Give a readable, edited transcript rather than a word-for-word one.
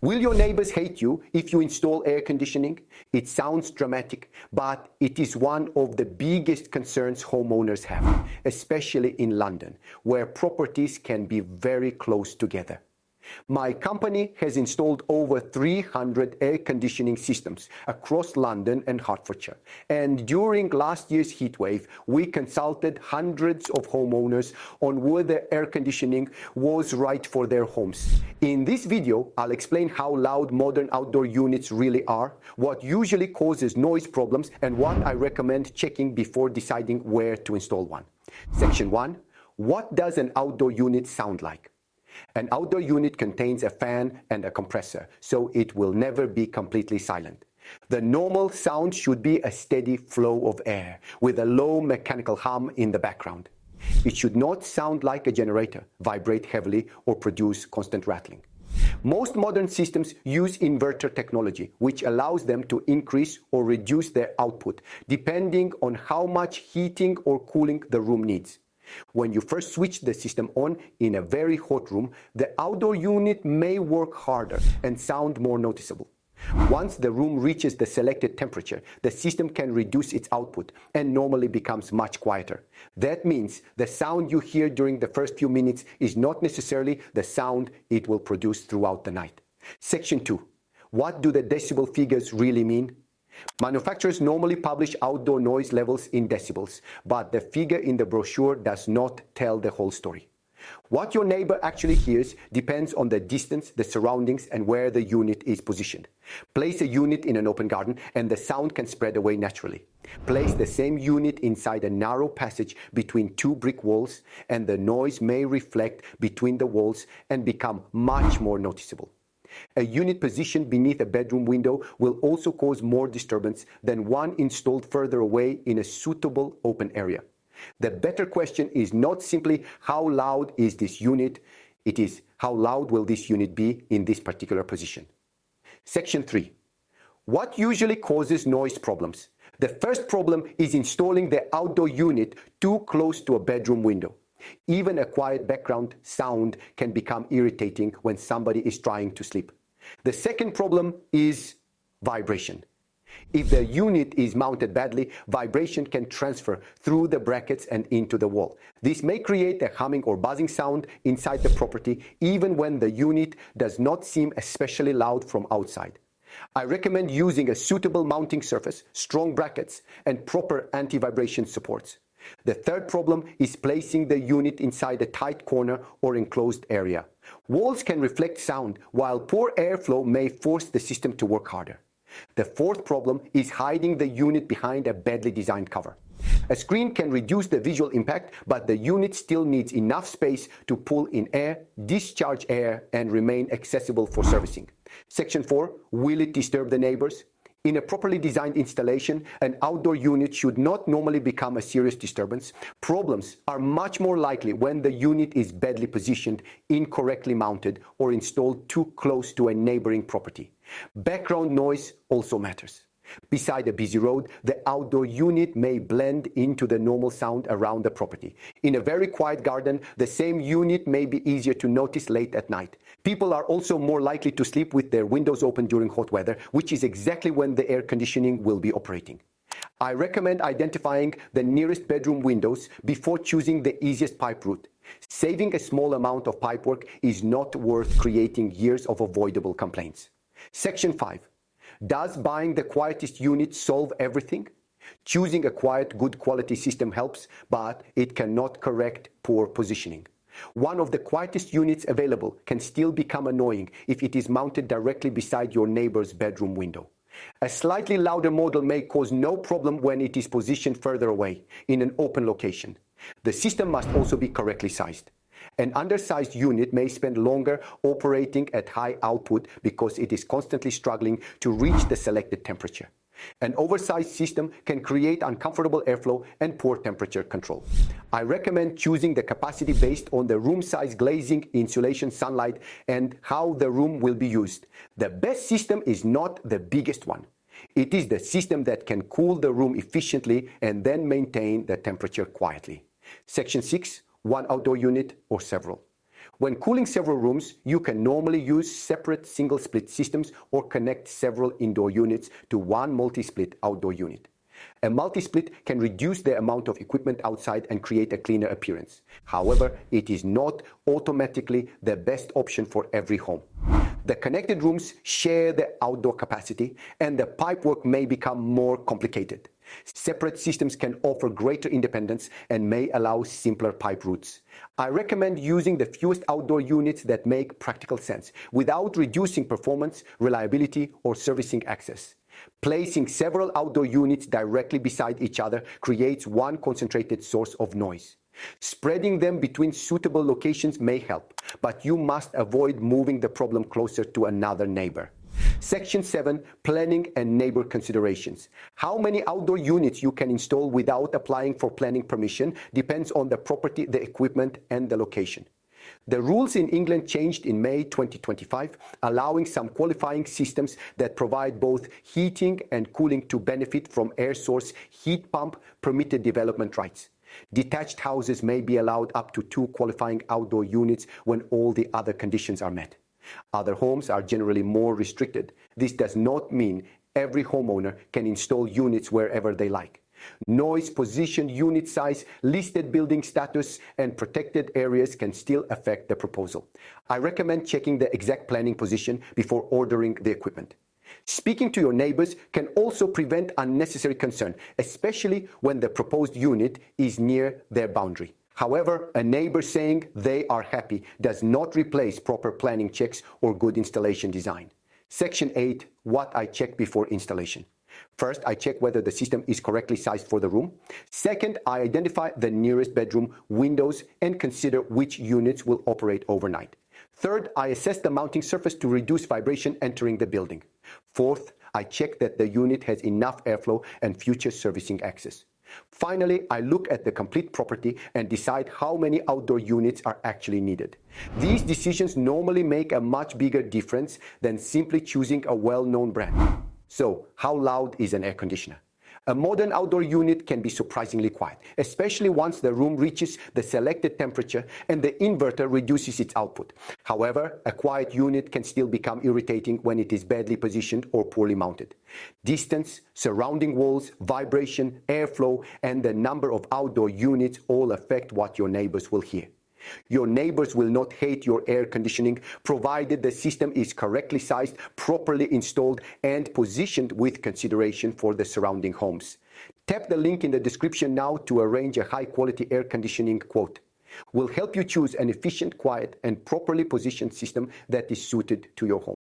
Will your neighbors hate you if you install air conditioning? It sounds dramatic, but it is one of the biggest concerns homeowners have, especially in London, where properties can be very close together. My company has installed over 300 air conditioning systems across London and Hertfordshire. And during last year's heatwave, we consulted hundreds of homeowners on whether air conditioning was right for their homes. In this video, I'll explain how loud modern outdoor units really are, what usually causes noise problems, and what I recommend checking before deciding where to install one. Section 1. What does an outdoor unit sound like? An outdoor unit contains a fan and a compressor, so it will never be completely silent. The normal sound should be a steady flow of air, with a low mechanical hum in the background. It should not sound like a generator, vibrate heavily, or produce constant rattling. Most modern systems use inverter technology, which allows them to increase or reduce their output, depending on how much heating or cooling the room needs. When you first switch the system on in a very hot room, the outdoor unit may work harder and sound more noticeable. Once the room reaches the selected temperature, the system can reduce its output and normally becomes much quieter. That means the sound you hear during the first few minutes is not necessarily the sound it will produce throughout the night. Section 2. What do the decibel figures really mean? Manufacturers normally publish outdoor noise levels in decibels, but the figure in the brochure does not tell the whole story. What your neighbor actually hears depends on the distance, the surroundings, and where the unit is positioned. Place a unit in an open garden and the sound can spread away naturally. Place the same unit inside a narrow passage between two brick walls and the noise may reflect between the walls and become much more noticeable. A unit positioned beneath a bedroom window will also cause more disturbance than one installed further away in a suitable open area. The better question is not simply how loud is this unit, it is how loud will this unit be in this particular position. Section 3. What usually causes noise problems? The first problem is installing the outdoor unit too close to a bedroom window. Even a quiet background sound can become irritating when somebody is trying to sleep. The second problem is vibration. If the unit is mounted badly, vibration can transfer through the brackets and into the wall. This may create a humming or buzzing sound inside the property, even when the unit does not seem especially loud from outside. I recommend using a suitable mounting surface, strong brackets, and proper anti-vibration supports. The third problem is placing the unit inside a tight corner or enclosed area. Walls can reflect sound, while poor airflow may force the system to work harder. The fourth problem is hiding the unit behind a badly designed cover. A screen can reduce the visual impact, but the unit still needs enough space to pull in air, discharge air, and remain accessible for servicing. Section 4. Will it disturb the neighbors? In a properly designed installation, an outdoor unit should not normally become a serious disturbance. Problems are much more likely when the unit is badly positioned, incorrectly mounted, or installed too close to a neighboring property. Background noise also matters. Beside a busy road, the outdoor unit may blend into the normal sound around the property. In a very quiet garden, the same unit may be easier to notice late at night. People are also more likely to sleep with their windows open during hot weather, which is exactly when the air conditioning will be operating. I recommend identifying the nearest bedroom windows before choosing the easiest pipe route. Saving a small amount of pipework is not worth creating years of avoidable complaints. Section 5. Does buying the quietest unit solve everything? Choosing a quiet, good quality system helps, but it cannot correct poor positioning. One of the quietest units available can still become annoying if it is mounted directly beside your neighbor's bedroom window. A slightly louder model may cause no problem when it is positioned further away, in an open location. The system must also be correctly sized. An undersized unit may spend longer operating at high output because it is constantly struggling to reach the selected temperature. An oversized system can create uncomfortable airflow and poor temperature control. I recommend choosing the capacity based on the room size, glazing, insulation, sunlight, and how the room will be used. The best system is not the biggest one. It is the system that can cool the room efficiently and then maintain the temperature quietly. Section 6. One outdoor unit or several. When cooling several rooms, you can normally use separate single-split systems or connect several indoor units to one multi-split outdoor unit. A multi-split can reduce the amount of equipment outside and create a cleaner appearance. However, it is not automatically the best option for every home. The connected rooms share the outdoor capacity, and the pipework may become more complicated. Separate systems can offer greater independence and may allow simpler pipe routes. I recommend using the fewest outdoor units that make practical sense, without reducing performance, reliability, or servicing access. Placing several outdoor units directly beside each other creates one concentrated source of noise. Spreading them between suitable locations may help, but you must avoid moving the problem closer to another neighbor. Section 7. Planning and neighbor considerations. How many outdoor units you can install without applying for planning permission depends on the property, the equipment, and the location. The rules in England changed in May 2025, allowing some qualifying systems that provide both heating and cooling to benefit from air source heat pump permitted development rights. Detached houses may be allowed up to 2 qualifying outdoor units when all the other conditions are met. Other homes are generally more restricted. This does not mean every homeowner can install units wherever they like. Noise, position, unit size, listed building status, and protected areas can still affect the proposal. I recommend checking the exact planning position before ordering the equipment. Speaking to your neighbors can also prevent unnecessary concern, especially when the proposed unit is near their boundary. However, a neighbor saying they are happy does not replace proper planning checks or good installation design. Section 8. What I check before installation. First, I check whether the system is correctly sized for the room. Second, I identify the nearest bedroom, windows, and consider which units will operate overnight. Third, I assess the mounting surface to reduce vibration entering the building. Fourth, I check that the unit has enough airflow and future servicing access. Finally, I look at the complete property and decide how many outdoor units are actually needed. These decisions normally make a much bigger difference than simply choosing a well-known brand. So, how loud is an air conditioner? A modern outdoor unit can be surprisingly quiet, especially once the room reaches the selected temperature and the inverter reduces its output. However, a quiet unit can still become irritating when it is badly positioned or poorly mounted. Distance, surrounding walls, vibration, airflow, and the number of outdoor units all affect what your neighbors will hear. Your neighbors will not hate your air conditioning, provided the system is correctly sized, properly installed, and positioned with consideration for the surrounding homes. Tap the link in the description now to arrange a high-quality air conditioning quote. We'll help you choose an efficient, quiet, and properly positioned system that is suited to your home.